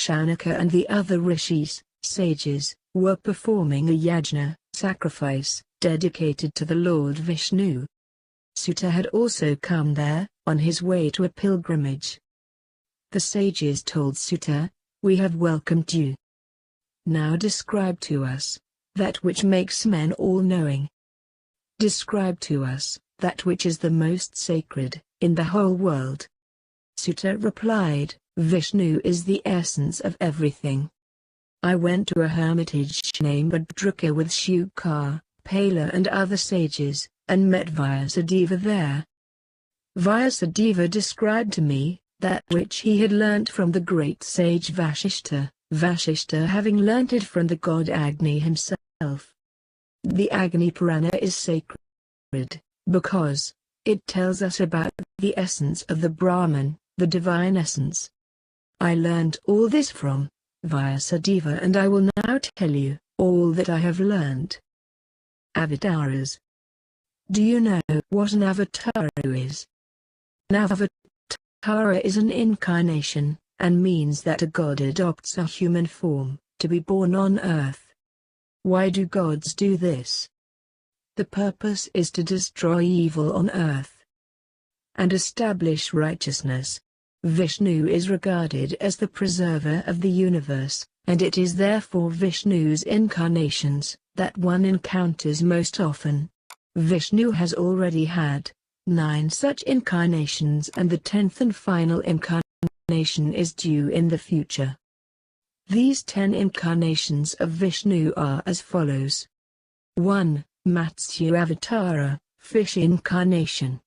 Shaunaka and the other rishis, sages, were performing a yajna, sacrifice, dedicated to the Lord Vishnu. Suta had also come there, on his way to a pilgrimage. The sages told Suta, "We have welcomed you. Now describe to us that which makes men all-knowing. Describe to us that which is the most sacred in the whole world." Suta replied, "Vishnu is the essence of everything. I went to a hermitage named Bhadraka with Shukar, Pala and other sages, and met Vyasadeva there. Vyasadeva described to me that which he had learnt from the great sage Vashishta, Vashishta having learnt it from the god Agni himself. The Agni Purana is sacred because it tells us about the essence of the Brahman, the divine essence. I learned all this from Vyasadeva, and I will now tell you all that I have learnt. Avatars. Do you know what an avatar is? An avatar is an incarnation, and means that a god adopts a human form, to be born on earth. Why do gods do this? The purpose is to destroy evil on earth and establish righteousness. Vishnu is regarded as the preserver of the universe, and it is therefore Vishnu's incarnations that one encounters most often. Vishnu has already had 9 such incarnations, and the 10th and final incarnation is due in the future. These 10 incarnations of Vishnu are as follows. 1. Matsya Avatara, fish incarnation.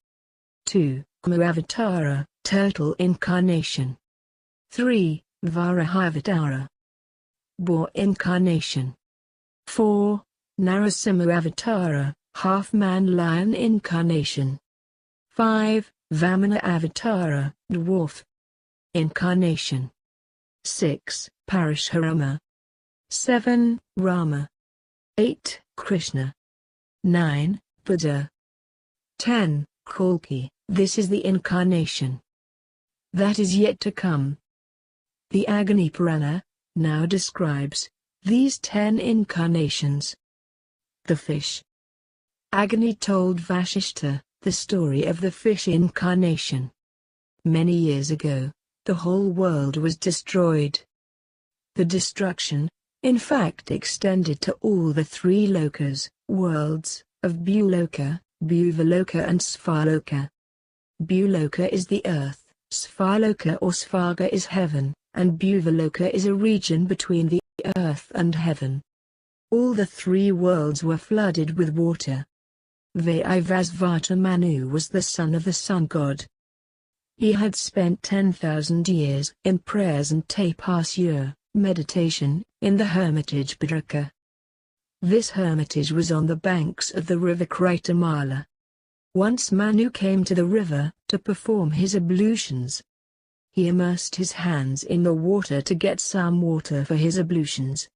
2. Kuma Avatara, turtle incarnation. 3. Varaha Avatara, boar incarnation. 4. Narasimha Avatara, half-man lion incarnation. 5. Vamana Avatara, dwarf incarnation. 6. Parashurama. 7. Rama. 8. Krishna. 9. Buddha. 10. Kalki. This is the incarnation that is yet to come. The Agni Purana now describes these 10 incarnations. The fish. Agni told Vashishta the story of the fish incarnation. Many years ago, the whole world was destroyed. The destruction, in fact, extended to all the 3 lokas, worlds, of Bhuloka, Bhuvaloka and Svaloka. Bhuloka is the earth, Svaloka or Svarga is heaven, and Bhuvaloka is a region between the earth and heaven. All the 3 worlds were flooded with water. Vaivasvata Manu was the son of the sun god. He had spent 10,000 years in prayers and tapasya, meditation, in the hermitage Bhadraka. This hermitage was on the banks of the river Kritamala. Once Manu came to the river to perform his ablutions. He immersed his hands in the water to get some water for his ablutions.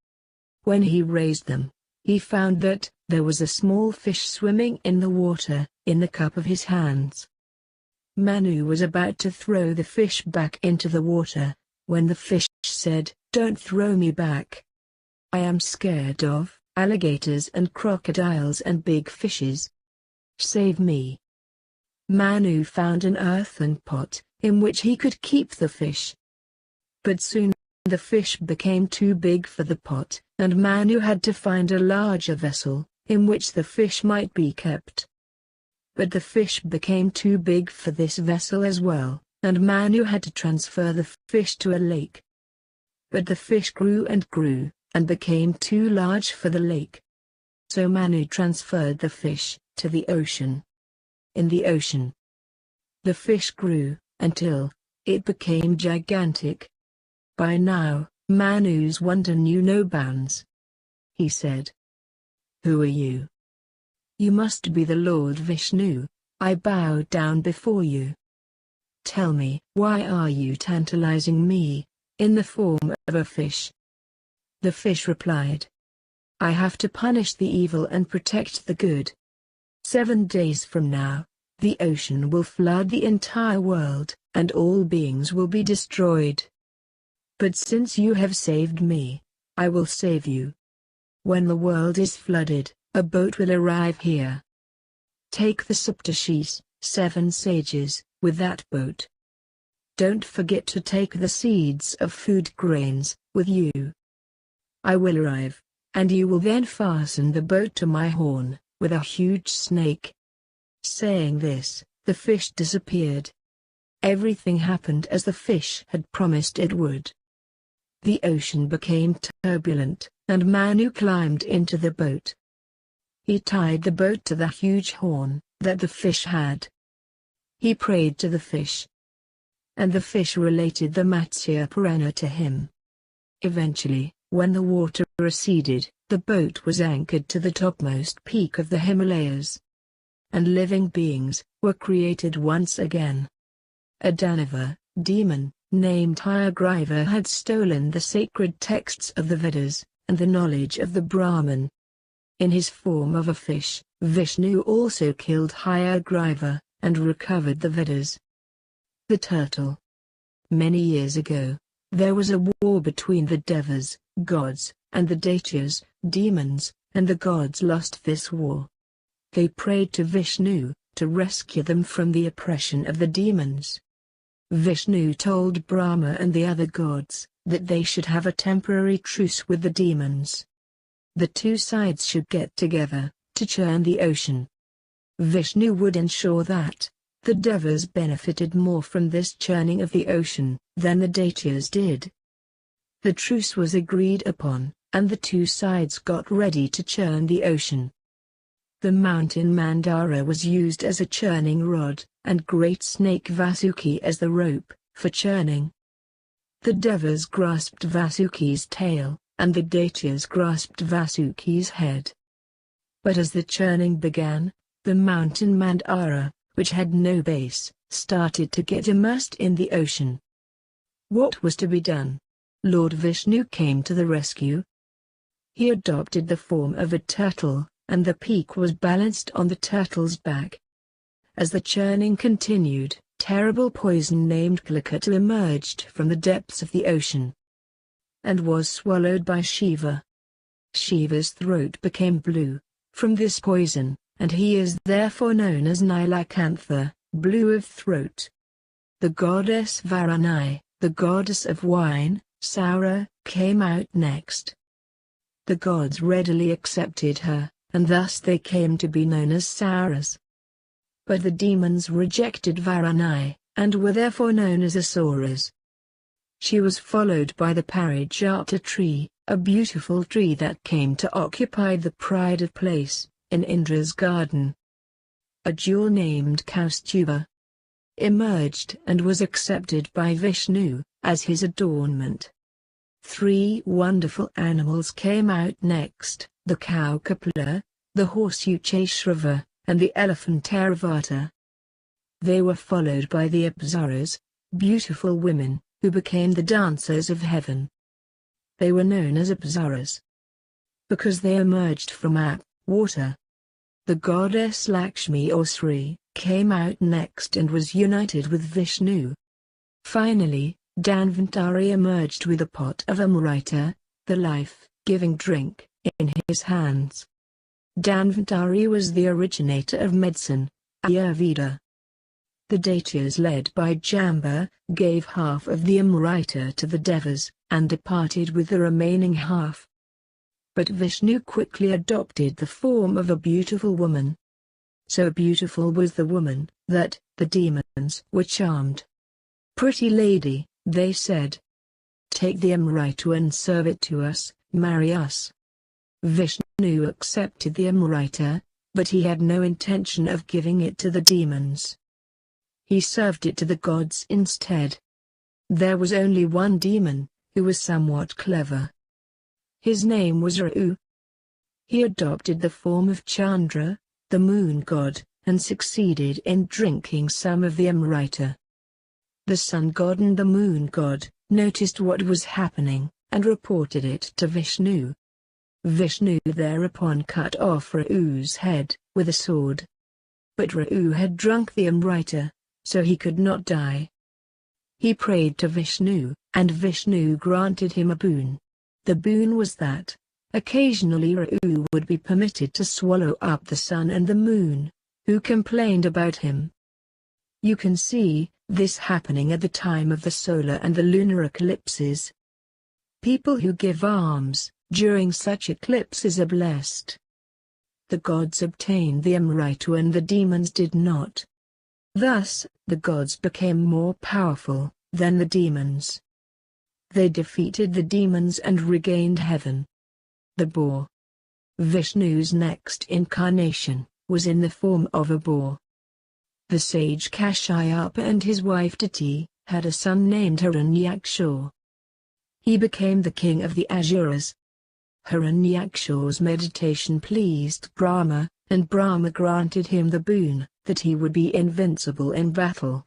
When he raised them, he found that there was a small fish swimming in the water, in the cup of his hands. Manu was about to throw the fish back into the water, when the fish said, "Don't throw me back. I am scared of alligators and crocodiles and big fishes. Save me." Manu found an earthen pot, in which he could keep the fish. But soon, the fish became too big for the pot, and Manu had to find a larger vessel, in which the fish might be kept. But the fish became too big for this vessel as well, and Manu had to transfer the fish to a lake. But the fish grew and became too large for the lake. So Manu transferred the fish to the ocean. In the ocean, the fish grew until it became gigantic. By now, Manu's wonder knew no bounds. He said, "Who are you?" "You must be the Lord Vishnu. I bow down before you. Tell me, why are you tantalizing me, in the form of a fish?" The fish replied, "I have to punish the evil and protect the good. 7 days from now, the ocean will flood the entire world, and all beings will be destroyed. But since you have saved me, I will save you. When the world is flooded, a boat will arrive here. Take the Saptashis, 7 sages, with that boat. Don't forget to take the seeds of food grains, with you. I will arrive, and you will then fasten the boat to my horn, with a huge snake." Saying this, the fish disappeared. Everything happened as the fish had promised it would. The ocean became turbulent, and Manu climbed into the boat. He tied the boat to the huge horn that the fish had. He prayed to the fish, and the fish related the Matsya Purana to him. Eventually, when the water receded, the boat was anchored to the topmost peak of the Himalayas, and living beings were created once again. A Danava, demon, named Hayagriva had stolen the sacred texts of the Vedas, and the knowledge of the Brahman. In his form of a fish, Vishnu also killed Hayagriva, and recovered the Vedas. The turtle. Many years ago, there was a war between the Devas, gods, and the Daityas, demons, and the gods lost this war. They prayed to Vishnu to rescue them from the oppression of the demons. Vishnu told Brahma and the other gods that they should have a temporary truce with the demons. The two sides should get together to churn the ocean. Vishnu would ensure that the Devas benefited more from this churning of the ocean than the Daityas did. The truce was agreed upon, and the two sides got ready to churn the ocean. The mountain Mandara was used as a churning rod, and great snake Vasuki as the rope for churning. The Devas grasped Vasuki's tail, and the Daityas grasped Vasuki's head. But as the churning began, the mountain Mandara, which had no base, started to get immersed in the ocean. What was to be done? Lord Vishnu came to the rescue. He adopted the form of a turtle, and the peak was balanced on the turtle's back. As the churning continued, terrible poison named Kalakata emerged from the depths of the ocean, and was swallowed by Shiva. Shiva's throat became blue from this poison, and he is therefore known as Nilakantha, blue of throat. The goddess Varuna, the goddess of wine, Saura, came out next. The gods readily accepted her, and thus they came to be known as Sauras. But the demons rejected Varuna, and were therefore known as Asuras. She was followed by the Parijata tree, a beautiful tree that came to occupy the prided place in Indra's garden. A jewel named Kaustuba emerged and was accepted by Vishnu as his adornment. 3 wonderful animals came out next, the cow Kapila, the horse Ucheshrava, and the elephant Airavata. They were followed by the Apsaras, beautiful women, who became the dancers of heaven. They were known as Apsaras because they emerged from water. The goddess Lakshmi or Sri came out next and was united with Vishnu. Finally, Dhanvantari emerged with a pot of Amrita, the life-giving drink, in his hands. Dhanvantari was the originator of medicine, Ayurveda. The Daityas led by Jamba gave half of the Amrita to the Devas, and departed with the remaining half. But Vishnu quickly adopted the form of a beautiful woman. So beautiful was the woman, that the demons were charmed. "Pretty lady," they said, "take the Amrita and serve it to us, marry us." Vishnu accepted the Amrita, but he had no intention of giving it to the demons. He served it to the gods instead. There was only one demon, who was somewhat clever. His name was Rau. He adopted the form of Chandra, the moon god, and succeeded in drinking some of the Amrita. The sun god and the moon god noticed what was happening, and reported it to Vishnu. Vishnu thereupon cut off Rau's head with a sword. But Rau had drunk the Amrita, so he could not die. He prayed to Vishnu, and Vishnu granted him a boon. The boon was that, occasionally Rahu would be permitted to swallow up the sun and the moon, who complained about him. You can see this happening at the time of the solar and the lunar eclipses. People who give alms during such eclipses are blessed. The gods obtained the Amritu and the demons did not. Thus, the gods became more powerful than the demons. They defeated the demons and regained heaven. The boar. Vishnu's next incarnation was in the form of a boar. The sage Kashyapa and his wife Diti had a son named Hiranyaksha. He became the king of the Asuras. Hiranyaksha's meditation pleased Brahma, and Brahma granted him the boon that he would be invincible in battle.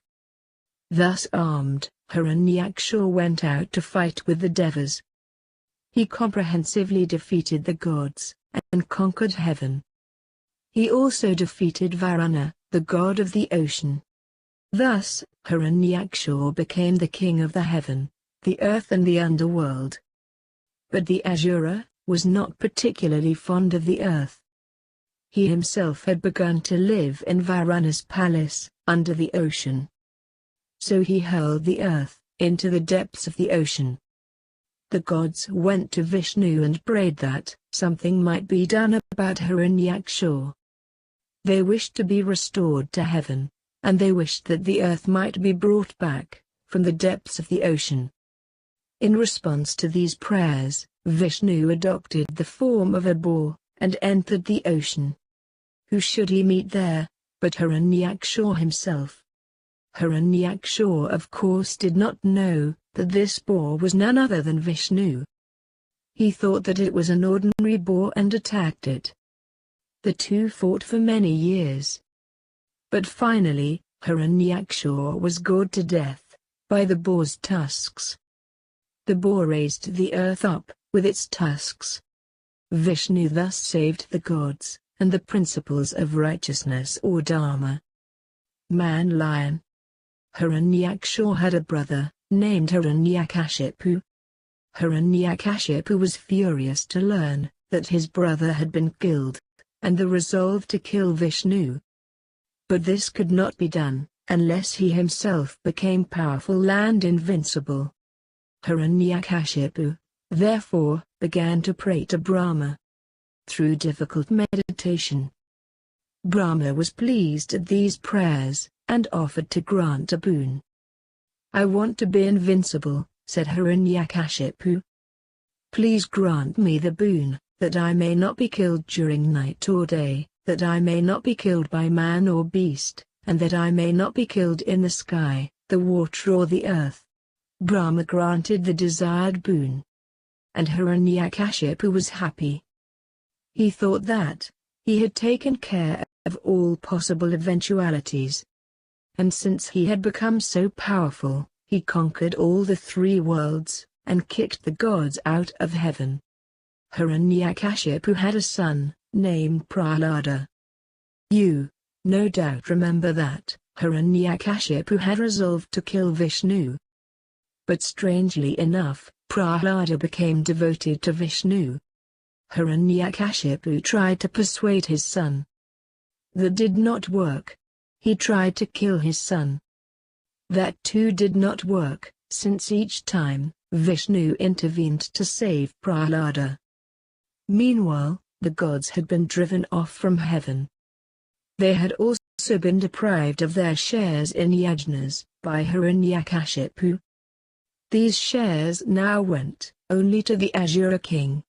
Thus armed, Hiranyaksha went out to fight with the Devas. He comprehensively defeated the gods, and conquered heaven. He also defeated Varuna, the god of the ocean. Thus, Hiranyaksha became the king of the heaven, the earth and the underworld. But the Asura was not particularly fond of the earth. He himself had begun to live in Varuna's palace, under the ocean. So he hurled the earth into the depths of the ocean. The gods went to Vishnu and prayed that something might be done about Hiranyaksha. They wished to be restored to heaven, and they wished that the earth might be brought back from the depths of the ocean. In response to these prayers, Vishnu adopted the form of a boar, and entered the ocean. Who should he meet there, but Hiranyaksha himself? Hiranyaksha of course did not know that this boar was none other than Vishnu. He thought that it was an ordinary boar and attacked it. The two fought for many years. But finally, Hiranyaksha was gored to death by the boar's tusks. The boar raised the earth up with its tusks. Vishnu thus saved the gods and the principles of righteousness or dharma. Man-lion. Hiranyaksha had a brother named Hiranyakashipu. Hiranyakashipu was furious to learn that his brother had been killed, and the resolve to kill Vishnu. But this could not be done unless he himself became powerful and invincible. Hiranyakashipu, therefore, began to pray to Brahma. Through difficult meditation, Brahma was pleased at these prayers, and offered to grant a boon. "I want to be invincible," said Hiranyakashipu. "Please grant me the boon, that I may not be killed during night or day, that I may not be killed by man or beast, and that I may not be killed in the sky, the water or the earth." Brahma granted the desired boon. And Hiranyakashipu was happy. He thought that he had taken care of all possible eventualities. And since he had become so powerful, he conquered all the three worlds, and kicked the gods out of heaven. Hiranyakashipu had a son, named Prahlada. You, no doubt remember that Hiranyakashipu had resolved to kill Vishnu. But strangely enough, Prahlada became devoted to Vishnu. Hiranyakashipu tried to persuade his son. That did not work. He tried to kill his son. That too did not work, since each time, Vishnu intervened to save Prahlada. Meanwhile, the gods had been driven off from heaven. They had also been deprived of their shares in yajnas by Hiranyakashipu. These shares now went only to the Asura king.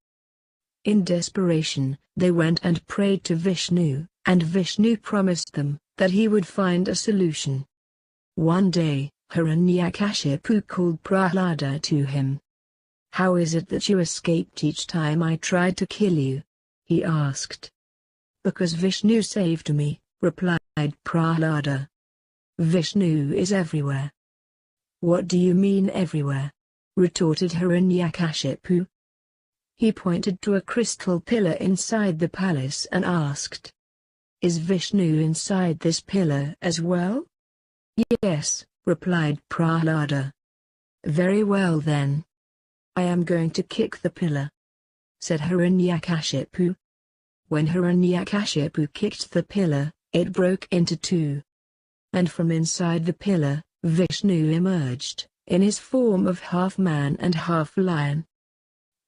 In desperation, they went and prayed to Vishnu, and Vishnu promised them that he would find a solution. One day, Hiranyakashipu called Prahlada to him. "How is it that you escaped each time I tried to kill you?" he asked. "Because Vishnu saved me," replied Prahlada. "Vishnu is everywhere." "What do you mean everywhere?" retorted Hiranyakashipu. He pointed to a crystal pillar inside the palace and asked, "Is Vishnu inside this pillar as well?" "Yes," replied Prahlada. "Very well then. I am going to kick the pillar," said Hiranyakashipu. When Hiranyakashipu kicked the pillar, it broke into two. And from inside the pillar, Vishnu emerged, in his form of half man and half lion.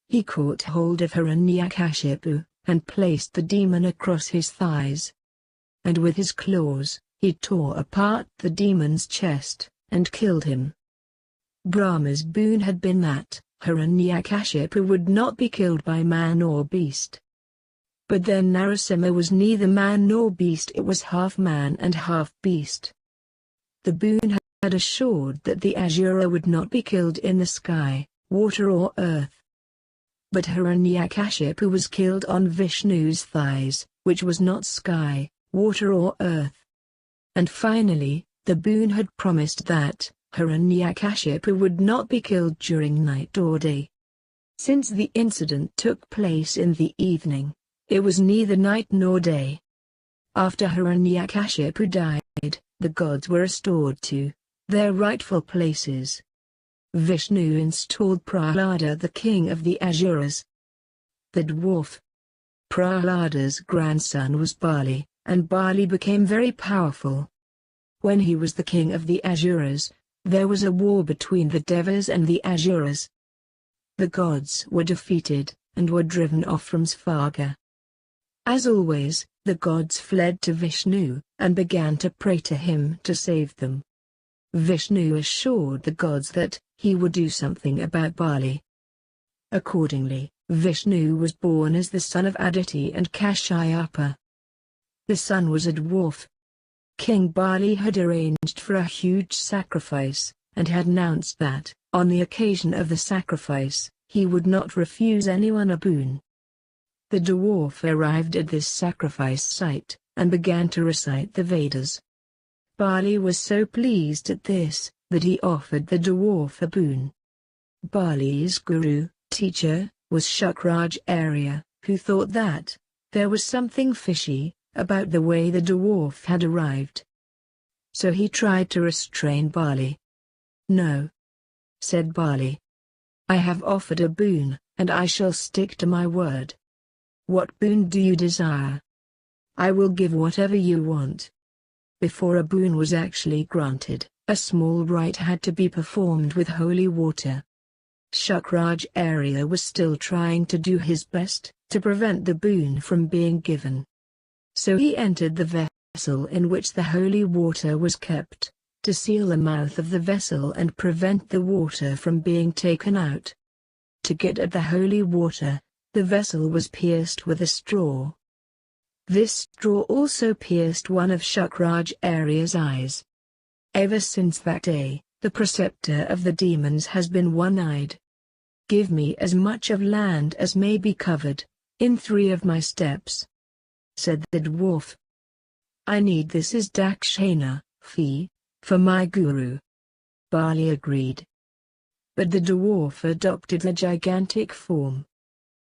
He caught hold of Hiranyakashipu, and placed the demon across his thighs. And with his claws, he tore apart the demon's chest, and killed him. Brahma's boon had been that Hiranyakashipu would not be killed by man or beast. But then Narasimha was neither man nor beast, it was half man and half beast. The boon had assured that the Asura would not be killed in the sky, water or earth. But Hiranyakashipu was killed on Vishnu's thighs, which was not sky, water or earth. And finally, the boon had promised that Hiranyakashipu would not be killed during night or day. Since the incident took place in the evening, it was neither night nor day. After Hiranyakashipu died, the gods were restored to their rightful places. Vishnu installed Prahlada, the king of the Asuras. The dwarf Prahlada's grandson was Pali, and Pali became very powerful. When he was the king of the Asuras, there was a war between the Devas and the Asuras. The gods were defeated, and were driven off from Svarga. As always, the gods fled to Vishnu, and began to pray to him to save them. Vishnu assured the gods that he would do something about Pali. Accordingly, Vishnu was born as the son of Aditi and Kashyapa. The son was a dwarf. King Pali had arranged for a huge sacrifice, and had announced that, on the occasion of the sacrifice, he would not refuse anyone a boon. The dwarf arrived at this sacrifice site, and began to recite the Vedas. Pali was so pleased at this, that he offered the dwarf a boon. Pali's guru, teacher, was Shukracharya, who thought that there was something fishy about the way the dwarf had arrived. So he tried to restrain Pali. "No," said Pali. "I have offered a boon, and I shall stick to my word. What boon do you desire? I will give whatever you want." Before a boon was actually granted, a small rite had to be performed with holy water. Shukracharya was still trying to do his best to prevent the boon from being given. So he entered the vessel in which the holy water was kept, to seal the mouth of the vessel and prevent the water from being taken out. To get at the holy water, the vessel was pierced with a straw. This straw also pierced one of Shukracharya's eyes. Ever since that day, the preceptor of the demons has been one-eyed. "Give me as much of land as may be covered, in 3 of my steps," said the dwarf. "I need this as dakshina, fee, for my guru." Pali agreed. But the dwarf adopted a gigantic form.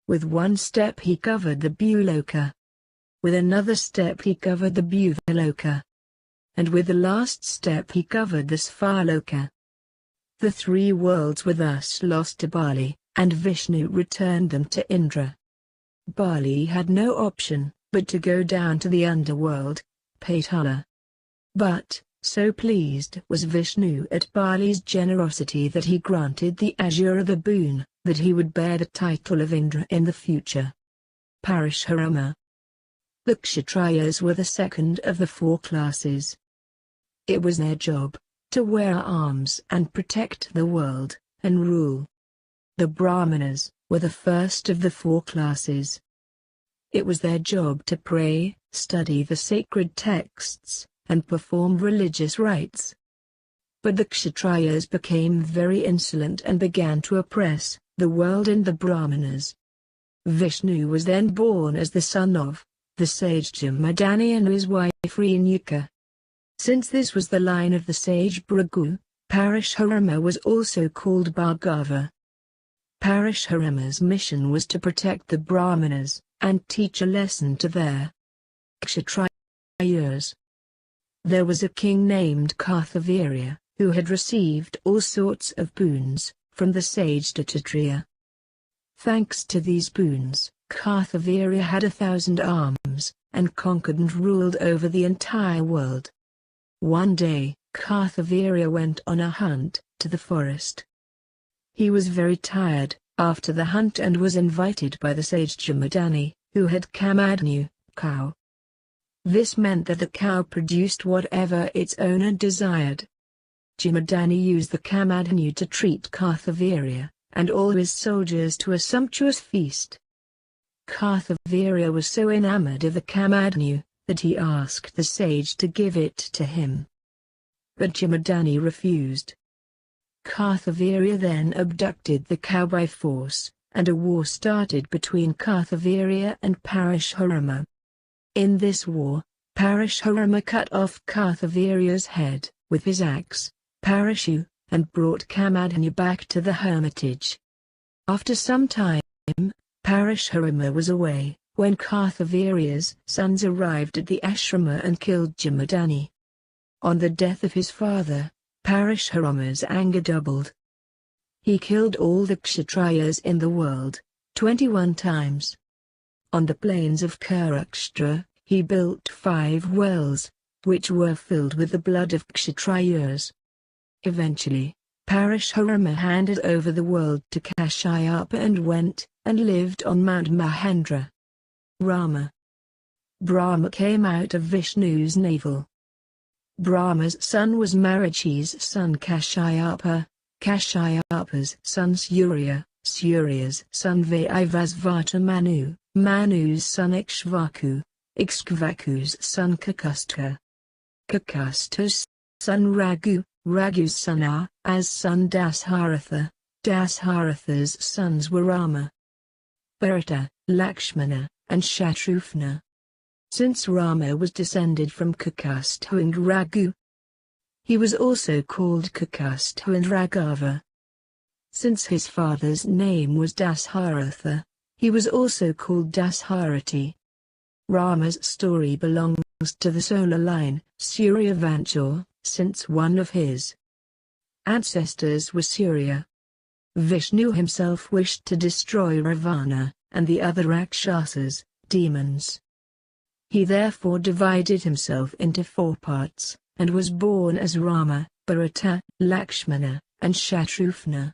With 1 step he covered the Bhuloka. With another step he covered the Bhuvaloka. And with the last step he covered the Svarloka. The 3 worlds were thus lost to Pali, and Vishnu returned them to Indra. Pali had no option but to go down to the underworld, Paitala. But, so pleased was Vishnu at Pali's generosity that he granted the Asura the boon, that he would bear the title of Indra in the future. Parashurama. The Kshatriyas were the second of the 4 classes. It was their job to wear arms and protect the world, and rule. The Brahmanas were the first of the 4 classes. It was their job to pray, study the sacred texts, and perform religious rites. But the Kshatriyas became very insolent and began to oppress the world and the Brahmanas. Vishnu was then born as the son of the sage Jamadani and his wife Renuka. Since this was the line of the sage Bhrigu, Parashurama was also called Bhargava. Parashurama's mission was to protect the Brahmanas, and teach a lesson to their Kshatriyas. There was a king named Karthavirya, who had received all sorts of boons from the sage Dattatreya. Thanks to these boons, Karthavirya had 1,000 arms, and conquered and ruled over the entire world. One day, Karthavirya went on a hunt to the forest. He was very tired after the hunt and was invited by the sage Jamadagni, who had Kamadagni, cow. This meant that the cow produced whatever its owner desired. Jamadagni used the Kamadagni to treat Karthavirya and all his soldiers to a sumptuous feast. Karthavirya was so enamored of the Kamadagni that he asked the sage to give it to him. But Jamadagni refused. Karthavirya then abducted the cow by force, and a war started between Karthavirya and Parashurama. In this war, Parashurama cut off Karthavirya's head with his axe, Parashu, and brought Kamadagni back to the hermitage. After some time, Parashurama was away, when Karthavirya's sons arrived at the ashrama and killed Jamadagni. On the death of his father, Parashurama's anger doubled. He killed all the Kshatriyas in the world, 21 times. On the plains of Kurukshetra, he built 5 wells, which were filled with the blood of Kshatriyas. Eventually, Parashurama handed over the world to Kashyapa and went and lived on Mount Mahendra. Brahma came out of Vishnu's navel. Brahma's son was Marichi's son Kashyapa, Kashyapa's son Surya, Surya's son Vaivasvata Manu, Manu's son Ikshvaku, Ikshvaku's son Kakustha, Kakustha's son Raghu, Raghu's son As son Dasharatha, Dasharatha's sons were Rama, Bharata, Lakshmana, and Shatrughna. Since Rama was descended from Kakustha and Raghu, he was also called Kakustha and Raghava. Since his father's name was Dasharatha, he was also called Dasharati. Rama's story belongs to the solar line, Surya Vanchur, since one of his ancestors was Surya. Vishnu himself wished to destroy Ravana and the other Rakshasas, demons. He therefore divided himself into 4 parts, and was born as Rama, Bharata, Lakshmana, and Shatrughna.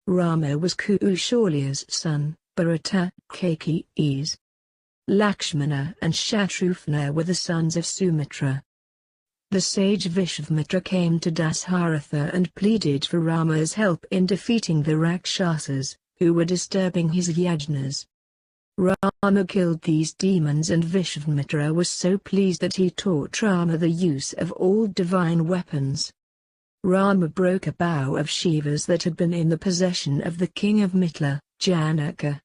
Rama was Kaushalya's son, Bharata, Kaikeyi's. Lakshmana and Shatrughna were the sons of Sumitra. The sage Vishvamitra came to Dasharatha and pleaded for Rama's help in defeating the Rakshasas, who were disturbing his yajnas. Rama killed these demons, and Vishvamitra was so pleased that he taught Rama the use of all divine weapons. Rama broke a bow of Shiva's that had been in the possession of the king of Mithila, Janaka.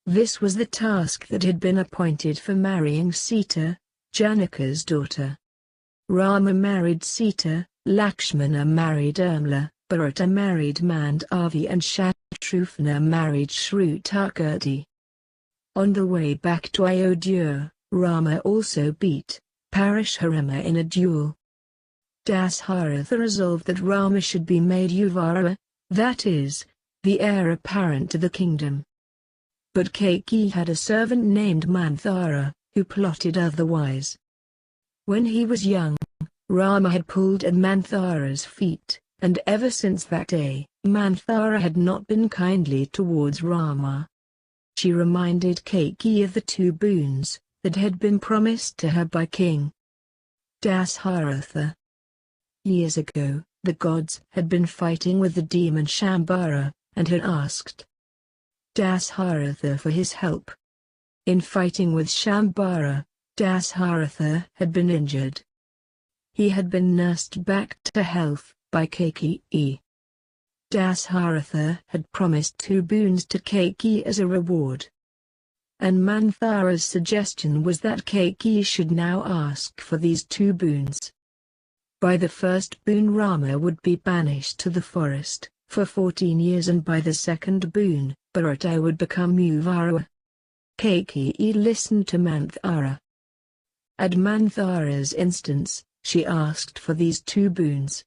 This was the task that had been appointed for marrying Sita, Janaka's daughter. Rama married Sita, Lakshmana married Urmila, Bharata married Mandavi, and Shatrughna married Shrutakirti. On the way back to Ayodhya, Rama also beat Parashurama in a duel. Dasharatha resolved that Rama should be made Yuvara, that is, the heir apparent to the kingdom. But Kaikeyi had a servant named Manthara, who plotted otherwise. When he was young, Rama had pulled at Manthara's feet, and ever since that day, Manthara had not been kindly towards Rama. She reminded Kaikeyi of the 2 boons that had been promised to her by King Dasharatha. Years ago, the gods had been fighting with the demon Shambhara, and had asked Dasharatha for his help. In fighting with Shambhara, Dasharatha had been injured. He had been nursed back to health by Kaikeyi. Dasharatha had promised 2 boons to Kaikeyi as a reward. And Manthara's suggestion was that Kaikeyi should now ask for these 2 boons. By the first boon Rama would be banished to the forest for 14 years, and by the second boon, Bharata would become Yuvara. Kaikeyi listened to Manthara. At Manthara's instance, she asked for these 2 boons.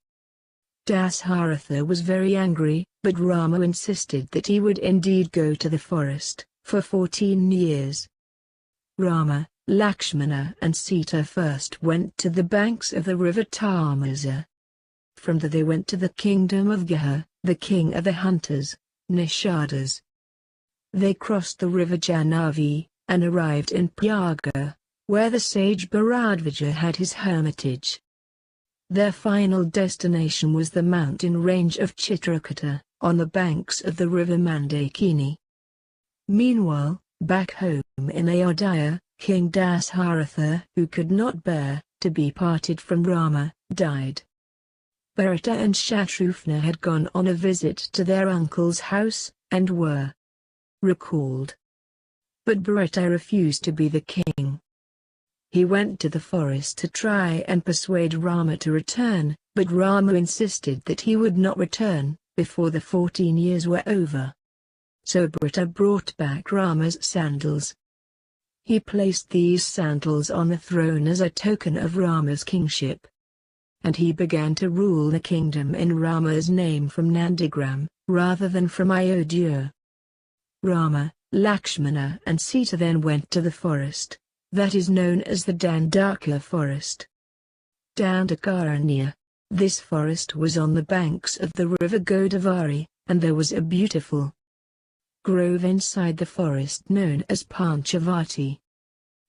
Dasharatha was very angry, but Rama insisted that he would indeed go to the forest, for 14 years. Rama, Lakshmana and Sita first went to the banks of the river Tamasa. From there they went to the kingdom of Gaha, the king of the hunters, Nishadas. They crossed the river Jahnavi, and arrived in Prayaga, where the sage Bharadvaja had his hermitage. Their final destination was the mountain range of Chitrakuta, on the banks of the river Mandakini. Meanwhile, back home in Ayodhya, King Dasharatha, who could not bear to be parted from Rama, died. Bharata and Shatrughna had gone on a visit to their uncle's house, and were recalled. But Bharata refused to be the king. He went to the forest to try and persuade Rama to return, but Rama insisted that he would not return before the 14 years were over. So Bharata brought back Rama's sandals. He placed these sandals on the throne as a token of Rama's kingship. And he began to rule the kingdom in Rama's name from Nandigram, rather than from Ayodhya. Rama, Lakshmana and Sita then went to the forest, that is known as the Dandaka Forest. Dandakaranya. This forest was on the banks of the river Godavari, and there was a beautiful grove inside the forest known as Panchavati.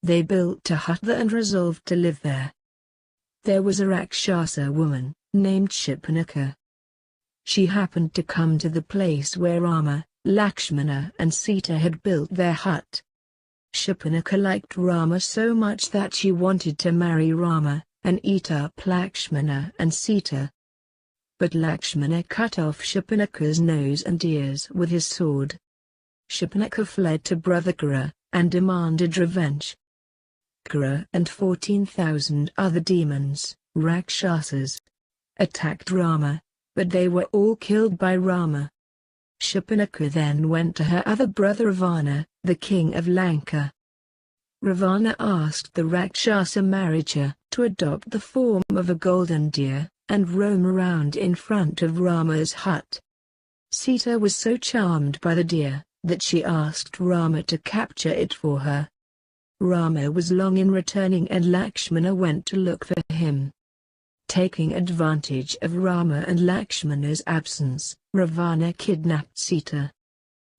They built a hut there and resolved to live there. There was a Rakshasa woman, named Shubhanaka. She happened to come to the place where Rama, Lakshmana and Sita had built their hut. Shubhanaka liked Rama so much that she wanted to marry Rama, and eat up Lakshmana and Sita. But Lakshmana cut off Shubhanaka's nose and ears with his sword. Shubhanaka fled to brother Kara, and demanded revenge. Kara and 14,000 other demons, Rakshasas, attacked Rama, but they were all killed by Rama. Shubhanaka then went to her other brother Ravana, the king of Lanka. Ravana asked the Rakshasa Maricha to adopt the form of a golden deer, and roam around in front of Rama's hut. Sita was so charmed by the deer, that she asked Rama to capture it for her. Rama was long in returning and Lakshmana went to look for him. Taking advantage of Rama and Lakshmana's absence, Ravana kidnapped Sita.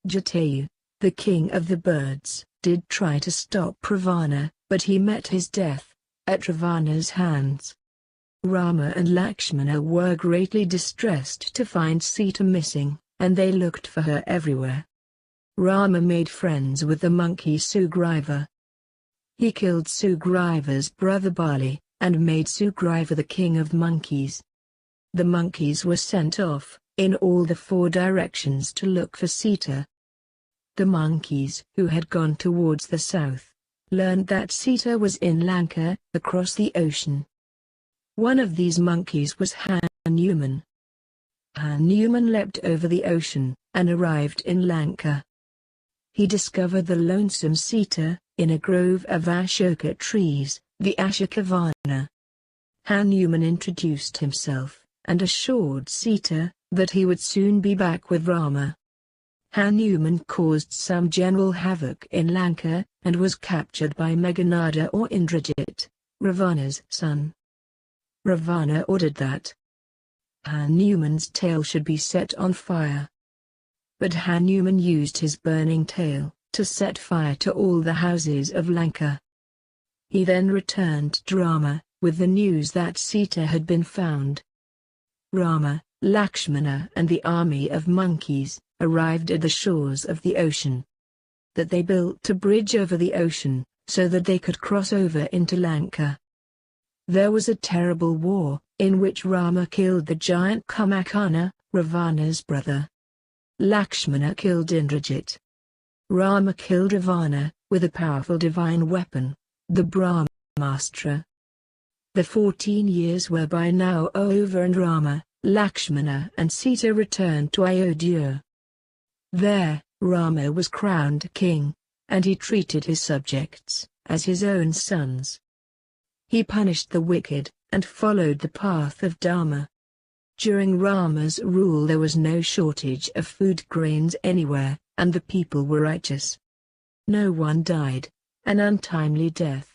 Jatayu, the king of the birds, did try to stop Ravana, but he met his death at Ravana's hands. Rama and Lakshmana were greatly distressed to find Sita missing, and they looked for her everywhere. Rama made friends with the monkey Sugriva. He killed Sugriva's brother Pali, and made Sugriva the king of monkeys. The monkeys were sent off, in all the 4 directions to look for Sita. The monkeys who had gone towards the south, learned that Sita was in Lanka, across the ocean. One of these monkeys was Hanuman. Hanuman leapt over the ocean, and arrived in Lanka. He discovered the lonesome Sita, in a grove of Ashoka trees, the Ashokavana. Hanuman introduced himself, and assured Sita that he would soon be back with Rama. Hanuman caused some general havoc in Lanka, and was captured by Meghanada or Indrajit, Ravana's son. Ravana ordered that Hanuman's tail should be set on fire. But Hanuman used his burning tail to set fire to all the houses of Lanka. He then returned to Rama, with the news that Sita had been found. Rama, Lakshmana and the army of monkeys arrived at the shores of the ocean. That they built a bridge over the ocean, so that they could cross over into Lanka. There was a terrible war, in which Rama killed the giant Kumbhakarna, Ravana's brother. Lakshmana killed Indrajit. Rama killed Ravana, with a powerful divine weapon, the Brahmastra. The 14 years were by now over and Rama, Lakshmana and Sita returned to Ayodhya. There, Rama was crowned king, and he treated his subjects as his own sons. He punished the wicked, and followed the path of Dharma. During Rama's rule there was no shortage of food grains anywhere, and the people were righteous. No one died an untimely death.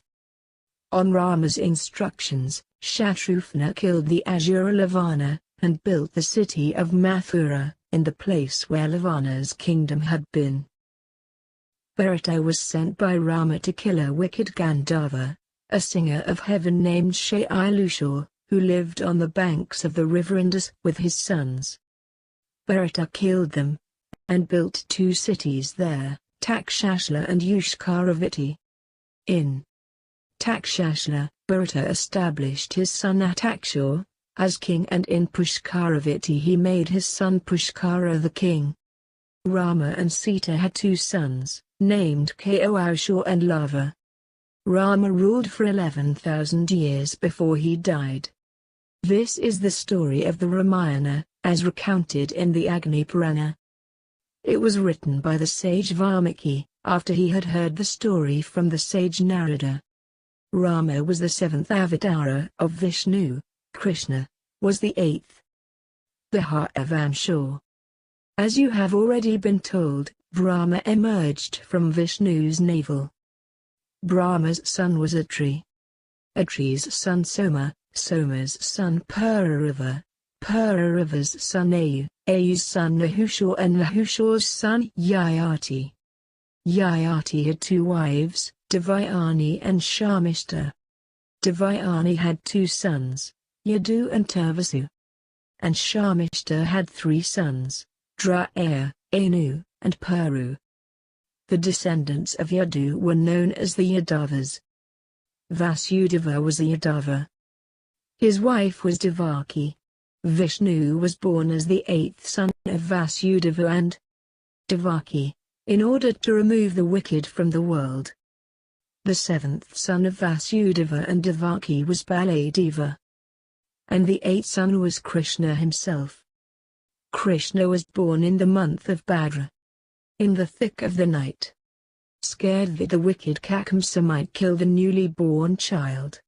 On Rama's instructions, Shatrugna killed the Asura Lavana, and built the city of Mathura, in the place where Lavana's kingdom had been. Bharata was sent by Rama to kill a wicked Gandharva, a singer of heaven named Shailusha, who lived on the banks of the river Indus with his sons. Bharata killed them, and built 2 cities there, Takshashila and Yushkaravati. In Takshashila, Bharata established his son Ataksha as king, and in Pushkaravati he made his son Pushkara the king. Rama and Sita had 2 sons, named Kausha and Lava. Rama ruled for 11,000 years before he died. This is the story of the Ramayana, as recounted in the Agni Purana. It was written by the sage Valmiki, after he had heard the story from the sage Narada. Rama was the 7th avatara of Vishnu. Krishna was the 8th. Bhagavan. As you have already been told, Brahma emerged from Vishnu's navel. Brahma's son was Atri. Atri's son Soma, Soma's son Purariva, Purariva's son Ayu, Ayu's son Nahusha, and Nahusha's son Yayati. Yayati had 2 wives, Devayani and Shamishta. Devayani had 2 sons, Yadu and Turvasu. And Shamishta had 3 sons, Draya, Anu, and Puru. The descendants of Yadu were known as the Yadavas. Vasudeva was a Yadava. His wife was Devaki. Vishnu was born as the 8th son of Vasudeva and Devaki, in order to remove the wicked from the world. The 7th son of Vasudeva and Devaki was Baladeva. And the 8th son was Krishna himself. Krishna was born in the month of Bhadra, in the thick of the night. Scared that the wicked Kakamsa might kill the newly born child,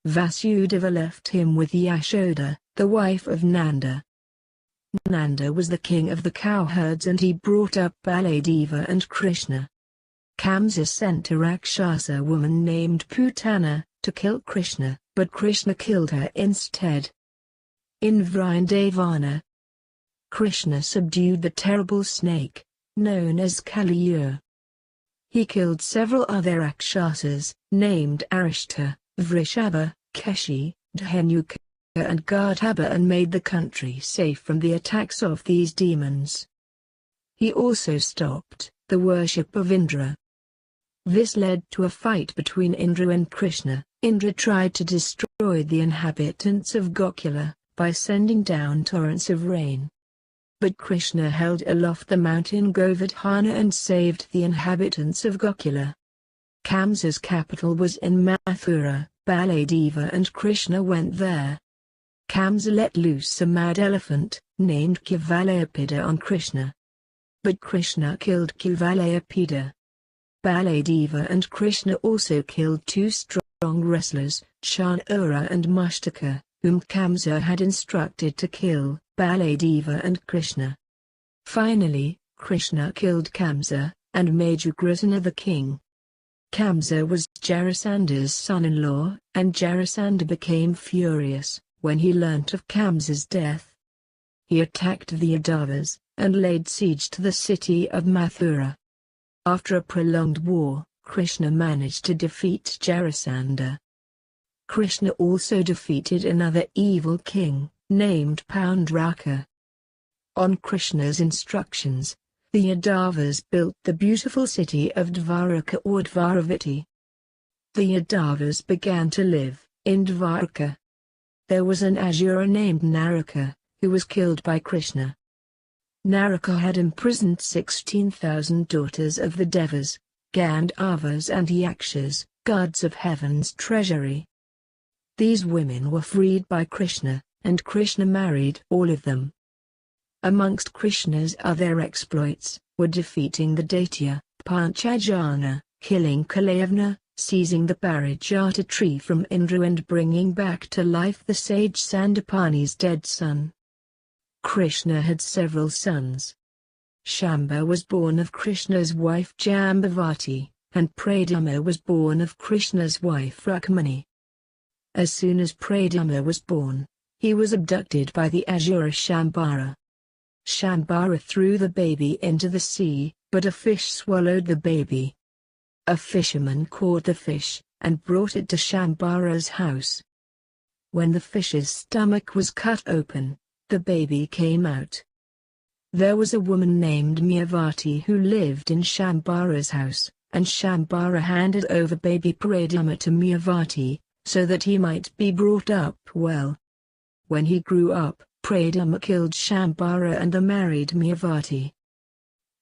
Vasudeva left him with Yashoda, the wife of Nanda. Nanda was the king of the cowherds, and he brought up Baladeva and Krishna. Kamsa sent a Rakshasa woman named Putana to kill Krishna, but Krishna killed her instead. In Vrindavana, Krishna subdued the terrible snake, known as Kaliyur. He killed several other Rakshasas, named Arishta, Vrishabha, Keshi, Dhenuka, and Gardhabha, and made the country safe from the attacks of these demons. He also stopped the worship of Indra. This led to a fight between Indra and Krishna. Indra tried to destroy the inhabitants of Gokula by sending down torrents of rain. But Krishna held aloft the mountain Govardhana and saved the inhabitants of Gokula. Kamsa's capital was in Mathura. Baladeva and Krishna went there. Kamsa let loose a mad elephant, named Kivalayapida, on Krishna. But Krishna killed Kivalayapida. Baladeva and Krishna also killed 2 strong wrestlers, Chanura and Mushtaka, whom Kamsa had instructed to kill Baladeva and Krishna. Finally, Krishna killed Kamsa, and made Ugrasena the king. Kamsa was Jarasanda's son-in-law, and Jarasandha became furious when he learnt of Kamsa's death. He attacked the Yadavas, and laid siege to the city of Mathura. After a prolonged war, Krishna managed to defeat Jarasandha. Krishna also defeated another evil king, named Paundraka. On Krishna's instructions, the Yadavas built the beautiful city of Dvaraka or Dvaravati. The Yadavas began to live in Dvaraka. There was an Asura named Naraka, who was killed by Krishna. Naraka had imprisoned 16,000 daughters of the Devas, Gandharvas and Yakshas, gods of heaven's treasury. These women were freed by Krishna, and Krishna married all of them. Amongst Krishna's other exploits were defeating the Daitya, Panchajana, killing Kalayavana, seizing the Parijata tree from Indra, and bringing back to life the sage Sandapani's dead son. Krishna had several sons. Shamba was born of Krishna's wife Jambavati, and Pradyumna was born of Krishna's wife Rukmani. As soon as Pradyumna was born, he was abducted by the Asura Shambhara. Shambhara threw the baby into the sea, but a fish swallowed the baby. A fisherman caught the fish, and brought it to Shambhara's house. When the fish's stomach was cut open, the baby came out. There was a woman named Mayavati who lived in Shambhara's house, and Shambhara handed over baby Pradyumna to Mayavati, so that he might be brought up well. When he grew up, Pradyumna killed Shambhara and married Mayavati.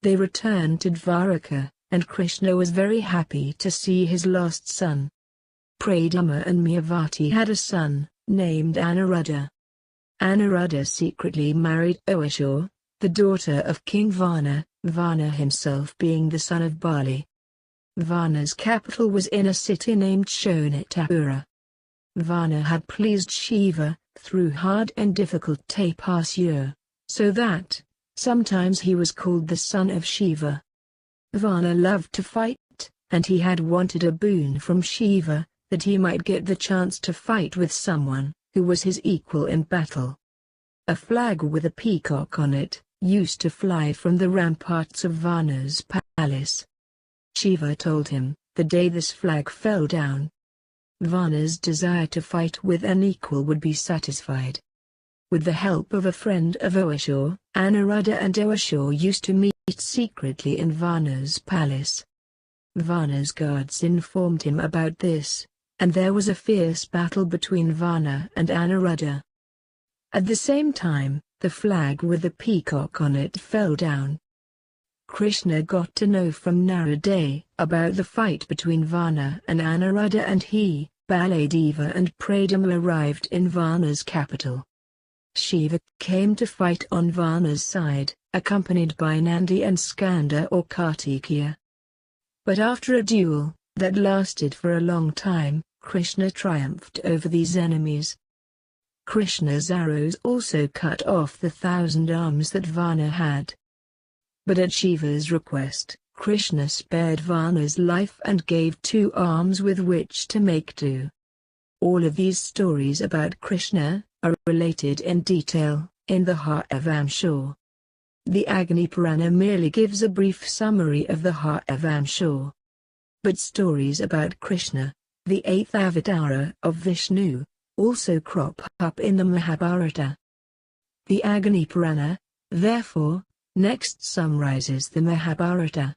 They returned to Dvaraka, and Krishna was very happy to see his lost son. Pradyumna and Mayavati had a son, named Anuruddha. Anuruddha secretly married Oashur, the daughter of King Varuna, Varuna himself being the son of Pali. Varuna's capital was in a city named Shonitapura. Varuna had pleased Shiva, through hard and difficult tapasya, so that, sometimes he was called the son of Shiva. Varuna loved to fight, and he had wanted a boon from Shiva, that he might get the chance to fight with someone, who was his equal in battle. A flag with a peacock on it, used to fly from the ramparts of Varuna's palace. Shiva told him, the day this flag fell down, Varuna's desire to fight with an equal would be satisfied. With the help of a friend of Oashur, Anuruddha and Oashur used to meet secretly in Varuna's palace. Varuna's guards informed him about this, and there was a fierce battle between Varuna and Anuruddha. At the same time, the flag with the peacock on it fell down. Krishna got to know from Narada about the fight between Varuna and Anuruddha, and he, Baladeva and Pradyumna arrived in Varuna's capital. Shiva came to fight on Varuna's side, accompanied by Nandi and Skanda or Kartikeya. But after a duel, that lasted for a long time, Krishna triumphed over these enemies. Krishna's arrows also cut off the 1,000 arms that Varuna had. But at Shiva's request, Krishna spared Varuna's life and gave 2 arms with which to make do. All of these stories about Krishna are related in detail in the Ṭæɡni. The Agni Purana merely gives a brief summary of the Ṭæɡni. But stories about Krishna, the 8th avatar of Vishnu, also crop up in the Mahabharata. The Agni Purana, therefore, next summarizes the Mahabharata.